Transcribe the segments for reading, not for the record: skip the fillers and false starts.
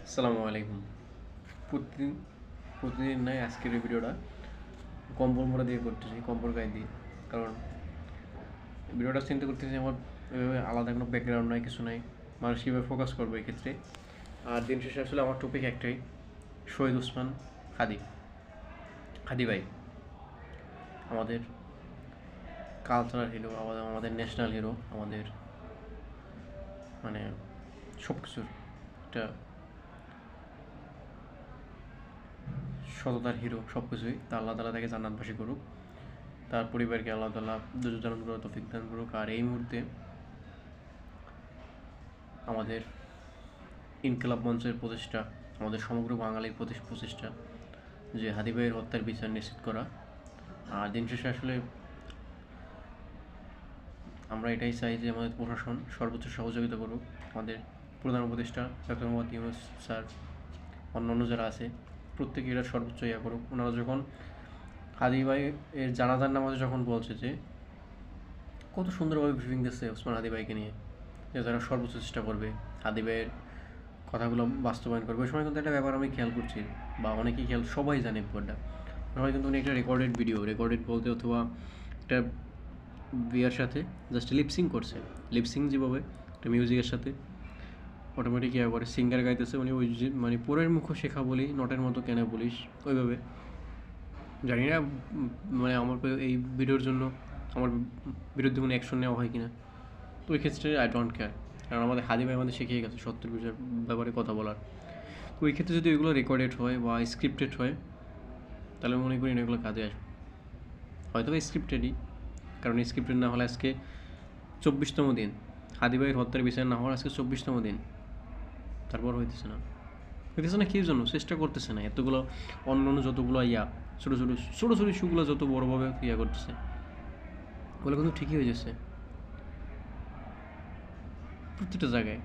আসসালামু আলাইকুম। প্রতিদিন প্রতিদিন নয়, আজকের এই ভিডিওটা কম্বল মোড়া দিয়ে করতেছি, কম্বল গায়ে দিয়ে। কারণ ভিডিওটা চিন্তা করতেছি আমার এভাবে আলাদা কোনো ব্যাকগ্রাউন্ড নাই, কিছু নাই, মানুষ কীভাবে ফোকাস করবো এই ক্ষেত্রে। আর দিন শেষে আসলে আমার টপিক একটাই, শহীদ ওসমান হাদি। হাদি ভাই আমাদের কালচারাল হিরো, আমাদের ন্যাশনাল হিরো, আমাদের মানে সব কিছুর একটা সততার হিরো, সব কিছুই। তা আল্লাহ তাআলা তাকে জান্নাতবাসী করুক, তার পরিবারকে আল্লাহ তাআলা দুজক ধারণ করার তৌফিক দান করুক। আর এই মুহূর্তে আমাদের ইনকিলাব মঞ্চের প্রচেষ্টা, আমাদের সমগ্র বাঙালির প্রচেষ্টা যে হাদি ভাইয়ের হত্যার বিচার নিশ্চিত করা। আর দিন শেষে আসলে আমরা এটাই চাই যে আমাদের প্রশাসন সর্বোচ্চ সহযোগিতা করুক, আমাদের প্রধান উপদেষ্টা ডক্টর মোহাম্মদ ইউনূস স্যার, অন্যান্য যারা আছে প্রত্যেকে এরা সর্বোচ্চ ইয়া করুক। ওনারা যখন হাদি ভাই এর জানাজার নামাজে যখন বলছে যে কত সুন্দরভাবে ব্রিফিং দিচ্ছে ওসমান হাদি ভাইকে নিয়ে, যে তারা সর্বোচ্চ চেষ্টা করবে, হাদি ভাইয়ের কথাগুলো বাস্তবায়ন করবে। ওই সময় কিন্তু একটা ব্যাপার আমি খেয়াল করছি, বা অনেকেই খেয়াল, সবাই জানে ব্যাপারটা। সবাই কিন্তু উনি একটা রেকর্ডেড বলতে অথবা একটা বিয়ার সাথে জাস্ট লিপসিং করছে। লিপসিং যেভাবে একটা মিউজিকের সাথে অটোমেটিক ইয়া করে, সিঙ্গার গাইতেছে, উনি ওই যে মানে পরের মুখও শেখা বলি, নটের মতো কেন বলিস, ওইভাবে। জানি না মানে আমার এই ভিডিওর জন্য আমার বিরুদ্ধে কোনো অ্যাকশন নেওয়া হয় কিনা, তো ওই ক্ষেত্রে আই ডোন্ট কেয়ার। কারণ আমাদের হাদি ভাই আমাদের শিখিয়ে গেছে সত্যের বিষয়ের ব্যাপারে কথা বলার। তো ওই ক্ষেত্রে যদি ওইগুলো রেকর্ডেড হয় বা স্ক্রিপ্টেড হয়, তাহলে মনে করি না এগুলো কাজে আসবে। হয়তো বা স্ক্রিপ্টেডই, কারণ স্ক্রিপ্টেড না হলে আজকে 24তম দিন, হাদি ভাইয়ের হত্যার বিষয় না হওয়ার আজকে 24তম দিন, তারপর হইতেছে না কী জন্য চেষ্টা করতেছে না। এতগুলো অন্য যতগুলো ইয়া ছোটো ছোটো ইস্যুগুলো যত বড়োভাবে ইয়া করতেছে, ওগুলো কিন্তু ঠিকই হয়ে যাচ্ছে প্রত্যেকটা জায়গায়।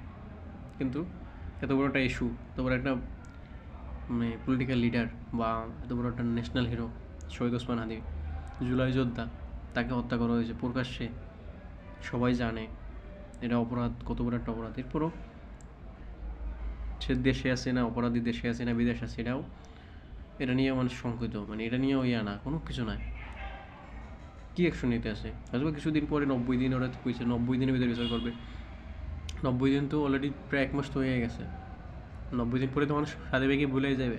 কিন্তু এত বড় একটা ইস্যু, এত বড় একটা মানে পলিটিক্যাল লিডার বা এত বড় একটা ন্যাশনাল হিরো শহীদ ওসমান হাদি, জুলাই যোদ্ধা, তাকে হত্যা করা হয়েছে প্রকাশ্যে, সবাই জানে এটা অপরাধ, কত বড় একটা অপরাধ। এরপরও সে দেশে আছে না, অপরাধী দেশে আছে না বিদেশ আছে, এটা নিয়ে মানুষ শঙ্কিত, মানে এটা নিয়েও ইয়া না, কোনো কিছু নাই। কী অ্যাকশন নিতে আসে? হয়তো কিছুদিন পরে 90 দিন ওরা কইছে 90 দিনের ভিতরে বিচার করবে। 90 দিন তো অলরেডি প্রায় 1 মাস তো হয়ে গেছে। 90 দিন পরে তো মানুষ সাথে বেগে ভুলেই যাবে।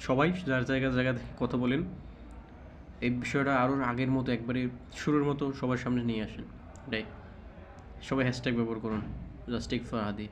সবাই যার জায়গা থেকে কথা বলেন, এই বিষয়টা আরও আগের মতো একবারে শুরুর মতো সবার সামনে নিয়ে আসেন। এটাই, সবাই হ্যাশট্যাগ ব্যবহার করুন, জাস্টিক ফর হাদি।